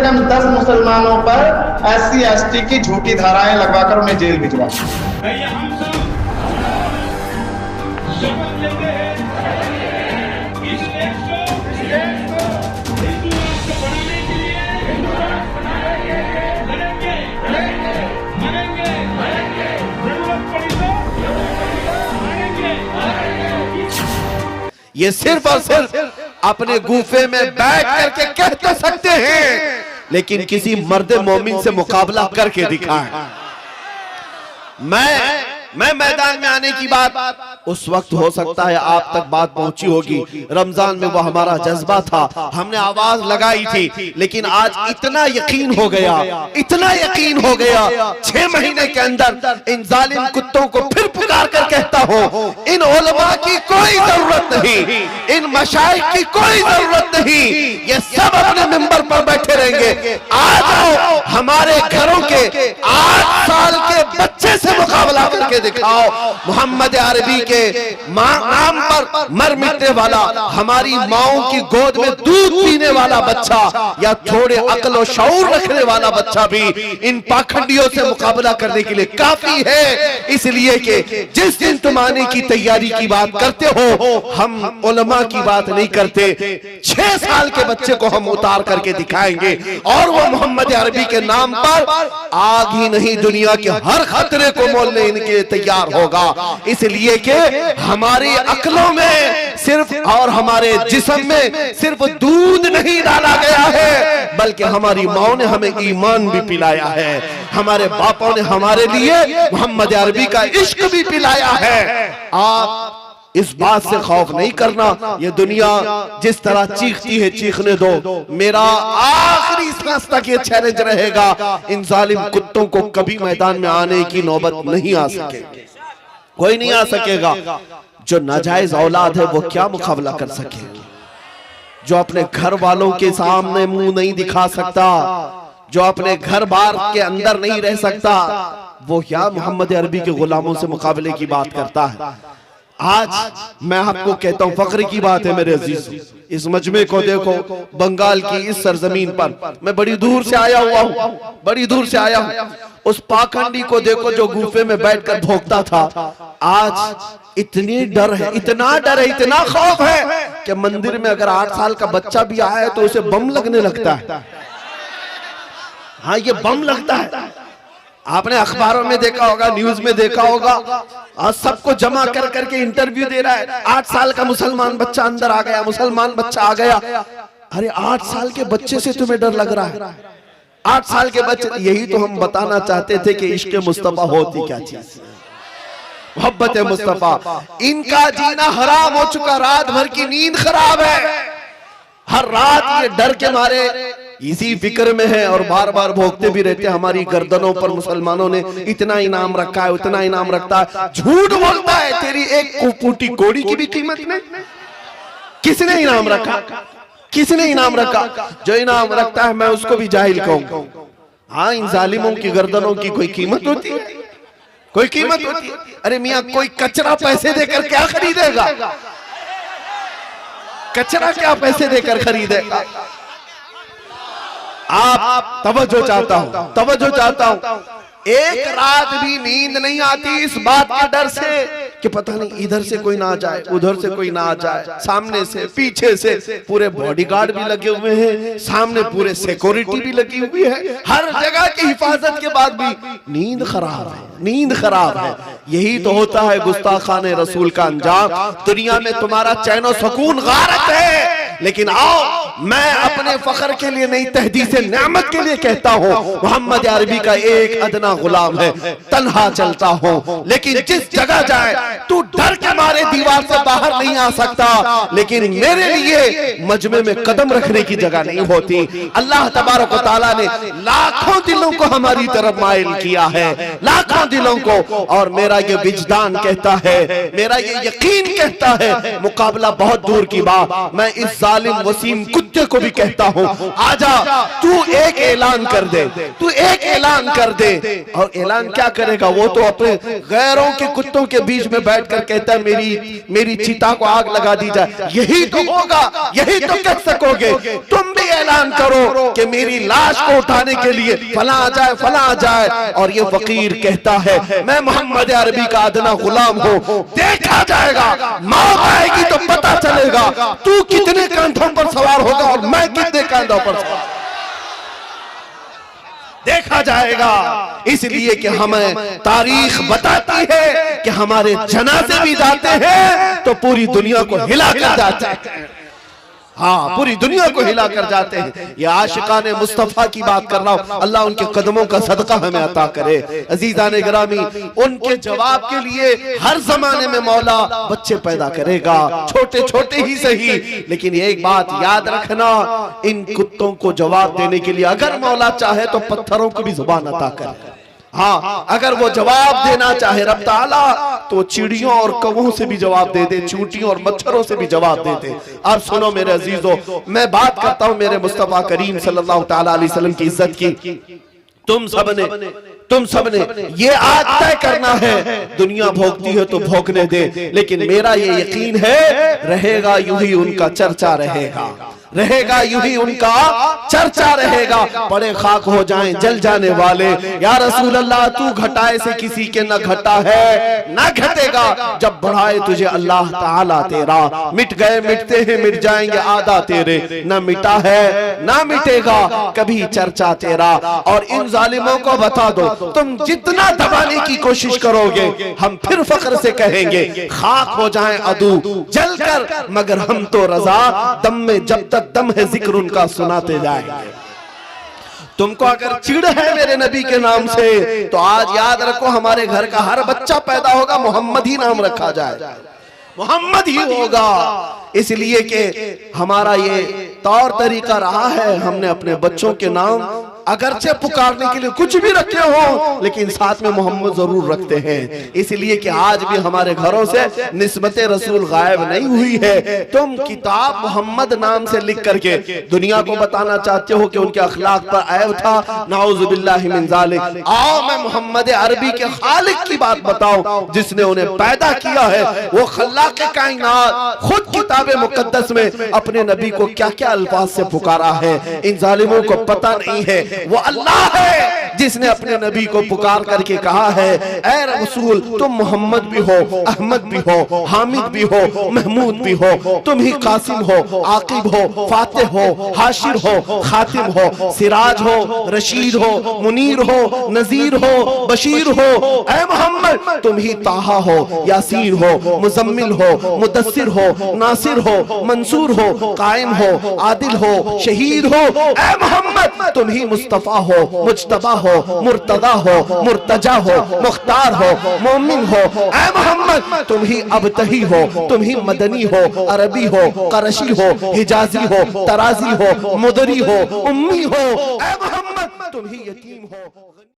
कम 10 मुसलमानों पर SC/ST की झूठी धाराएं लगवाकर उन्हें जेल भिजवा। ये सिर्फ और सिर्फ अपने गुफे में बैठ करके कह तो सकते हैं, लेकिन किसी मर्द मोमिन से मुकाबला करके दिखाएं। मैं मैदान में आने की बात उस वक्त हो सकता है आप तक बात पहुंची होगी, रमजान में वो हमारा जज्बा था, हमने आवाज लगाई थी, लेकिन आज इतना यकीन हो गया, इतना यकीन हो गया, 6 महीने के अंदर इन जालिम कुत्तों को फिर पुकार कर कहता हूं, इन उलमा की कोई जरूरत नहीं, इन मशाइख की कोई जरूरत नहीं, ये सब अपने मिंबर पर बैठे रहेंगे। आ जाओ हमारे घरों के 8 साल के बच्चे से मुकाबला करके दिखाओ। मोहम्मद अरबी के नाम पर मर मिटने वाला, हमारी माओं की गोद में दूध पीने वाला बच्चा या थोड़े अक्ल और शऊर रखने वाला बच्चा भी इन पाखंडियों से मुकाबला करने के लिए काफी है। इसलिए कि जिस दिन तुम आने की तैयारी की बात करते हो, हम उलमा की बात नहीं करते। 6 साल के बच्चे को हम उतार करके दिखाएंगे और वो मोहम्मद अरबी के नाम पर आग ही नहीं, दुनिया के हर खतरे को मोलने इनके तैयार होगा। इसलिए कि हमारी अक्लों में सिर्फ और हमारे जिस्म में सिर्फ दूध नहीं डाला गया है, बल्कि हमारी माओ ने हमें ईमान भी पिलाया है, हमारे बापों ने हमारे लिए मोहम्मद अरबी का इश्क भी पिलाया है। आप इस बात से खौफ नहीं करना, ये दुनिया जिस तरह चीखती है चीखने दो। मेरा आखिरी सांस तक ये चैलेंज रहेगा, इन जालिम कुत्तों को कभी मैदान में आने की नौबत नहीं आ सकेगी, कोई नहीं आ सकेगा। जो नाजायज औलाद है वो क्या मुकाबला कर सकेगी, जो अपने घर वालों के सामने मुंह नहीं दिखा सकता, जो अपने घर बार के अंदर नहीं रह सकता, वो क्या मोहम्मद अरबी के गुलामों से मुकाबले की बात करता है। आज मैं आपको कहता हूं, फख्र की बात है मेरे अजीज, इस मजमे को देखो, बंगाल की इस सरजमीन पर मैं बड़ी दूर से आया हुआ हूं, बड़ी दूर से आया हूं। उस पाखंडी को देखो जो गुफे में बैठकर भोंकता था, आज इतनी डर है, इतना डर है, इतना खौफ है कि मंदिर में अगर 8 साल का बच्चा भी आया है तो उसे बम लगने लगता है। हाँ, ये बम लगता है। आपने अखबारों में देखा होगा, न्यूज में देखा होगा, आज सबको जमा कर करके इंटरव्यू दे रहा है। 8 साल का मुसलमान बच्चा अंदर आ गया, मुसलमान बच्चा आ गया। अरे 8 साल के बच्चे से तुम्हें डर लग रहा है? 8 साल के बच्चे, यही तो हम बताना चाहते थे कि इश्क़ मुस्तफा होती क्या चीज, मोहब्बत मुस्तफा। इनका जीना हराम हो चुका, रात भर की नींद खराब है, हर रात ये डर के मारे इसी फिक्र में है और बार बार भोगते भी रहते हैं। हमारी गर्दनों पर मुसलमानों ने इतना इनाम रखा है, उतना इनाम रखता है, झूठ बोलता है, तेरी एक कुपूटी कोड़ी की भी कीमत नहीं। किसने इनाम रखा? किसने इनाम रखा? जो इनाम रखता है मैं उसको भी जाहिल कहूंगा। हाँ, इन जालिमों की गर्दनों की कोई कीमत होती है? कोई कीमत होती है? अरे मियाँ, कोई कचरा पैसे देकर क्या खरीदेगा? कचरा क्या पैसे देकर खरीदेगा? आप तवज्जो चाहता हूं, तवज्जो चाहता हूं। एक रात भी नींद नहीं आती इस बात के डर से कि पता नहीं इधर से कोई ना आ जाए, उधर से कोई ना आ जाए, सामने से पीछे से पूरे बॉडीगार्ड भी लगे हुए हैं, सामने पूरे सिक्योरिटी भी लगी हुई है, हर जगह की हिफाजत के बाद भी नींद खराब है, नींद खराब है। यही तो होता है गुस्ताखाने रसूल का अंजाम। दुनिया में तुम्हारा चैन और सुकून गारत है, लेकिन आओ, मैं अपने फख्र के लिए नहीं, तहदीस नेमत के लिए कहता हूँ, मोहम्मद अरबी का एक अदना गुलाम है, तन्हा चलता हूँ, लेकिन जिस जगह जाए तू डर के मारे दीवार से बाहर नहीं आ सकता, लेकिन मेरे लिए मजमे में कदम रखने की जगह नहीं होती। अल्लाह तबारक व तआला ने लाखों दिलों को हमारी तरफ माइल किया है, लाखों दिलों को, और मेरा ये विजदान कहता है, मेरा ये यकीन कहता है, मुकाबला बहुत दूर की बात। मैं इस जालिम वसीम कुत्ते कुत्ते को भी कहता हूँ, आजा तू एक ऐलान कर दे, तू एक ऐलान कर दे। और ऐलान क्या करेगा? वो तो अपने गैरों के कुत्तों के बीच में बैठकर कहता है मेरी चिता को आग लगा दी जाए। यही तो होगा, यही तो कह सकोगे। तुम भी ऐलान करो कि मेरी लाश को उठाने के लिए फला आ जाए, फला आ जाए। और ये फकीर कहता है मैं मोहम्मद अरबी का अदना गुलाम हूँ, देखा जाएगा, मौत आएगी तो पता चलेगा तू कितने कंधों पर सवार होगा और मैं कितने कंधों पर सवार, देखा जाएगा। इसलिए कि हमें तारीख बताती है कि हमारे जनाजे भी जाते हैं तो पूरी दुनिया को हिला कर जाते हैं। हाँ, पूरी दुनिया को हिला कर जाते हैं। ये आशिकाने मुस्तफा की बात कर रहा हूं। अल्लाह उनके कदमों का सदका हमें अता करे। अजीजाने गिरामी, उनके जवाब के लिए हर जमाने में मौला बच्चे पैदा करेगा, छोटे छोटे ही सही। लेकिन ये एक बात याद रखना, इन कुत्तों को जवाब देने के लिए अगर मौला चाहे तो पत्थरों को भी जुबान अता करे। हाँ, अगर वो जवाब देना चाहे रब ताला तो चिड़ियों और कौवों से भी जवाब दे दे, चूंटियों और मच्छरों से भी जवाब दे दे। अब सुनो मेरे अजीजों, मैं बात करता हूं मेरे मुस्तफा करीम सल्लल्लाहु तआला अलैहि वसल्लम की इज्जत की। तुम सबने ये आज तय करना है, दुनिया भोगती है तो भोगने दे, लेकिन मेरा ये यकीन है रहेगा यूं ही उनका चर्चा रहेगा, रहेगा यूं ही उनका चर्चा रहेगा। पड़े खाक हो जाएं जल जाने वाले, या रसूल अल्लाह तू घटाए से किसी के न घटा है न घटेगा, जब बढ़ाए तुझे अल्लाह ताला तेरा। मिट गए मिटते हैं मिट जाएंगे आधा तेरे, न मिटा है न मिटेगा कभी चर्चा तेरा। और इन जालिमों को बता दो, तुम जितना दबाने की कोशिश करोगे हम फिर फख्र से कहेंगे खाक हो जाएं अदू जलकर, मगर हम तो रजा दम में जब तक दम है जिक्र उनका सुनाते जाएंगे। तुमको अगर चिढ़ है मेरे नबी के नाम से तो आज याद रखो, हमारे घर का हर बच्चा पैदा होगा मोहम्मद ही नाम रखा जाए, मोहम्मद ही होगा। इसलिए कि हमारा ये तौर तरीका रहा है, हमने अपने बच्चों के नाम अगरचे पुकारने के लिए कुछ भी रखे हो लेकिन साथ में मोहम्मद जरूर रखते हैं। इसलिए कि आज भी हमारे घरों से निस्बत रसूल गायब नहीं हुई है। तुम किताब मोहम्मद नाम से लिख करके दुनिया को बताना चाहते हो कि उनके अखलाक पर ऐब था, नाउज़ु बिल्लाहि मिन ज़ालिक। आओ मैं मोहम्मद अरबी के खालिक की बात बताऊं जिसने उन्हें पैदा किया है। वो खल्लाक़ कायनात खुद किताब मुकद्दस में अपने नबी को क्या क्या अल्फाज से पुकारा है, इन जालिमों को पता नहीं है। वो अल्लाह है जिसने अपने नबी को पुकार करके कहा है, ऐ रसूल तुम मोहम्मद भी हो, अहमद भी हो, हामिद भी हो, महमूद भी हो, तुम ही कासिम हो, आकिब हो, फातिह हो, हाशिर हो, खातिम हो, सिराज हो, रशीद हो, मुनीर हो, नजीर हो, बशीर हो। ऐ मोहम्मद तुम ही ताहा हो, यासीन हो, मुजम्मिल हो, मुदस्सिर हो, नासिर हो, मंसूर हो, कायम हो, आदिल हो, शहीद हो। ऐ मोहम्मद तुम ही मुस्तफा हो, मुज्तबा हो, मुर्तदा हो, मुर्तजा हो, मुख्तार हो, मोमिन हो। ऐ मोहम्मद तुम ही अबतही हो, तुम ही मदनी हो, अरबी हो, करशी हो, हिजाजी हो, तराजी हो, मुदरी हो, उम्मी हो। ऐ मोहम्मद तुम ही यतीम हो।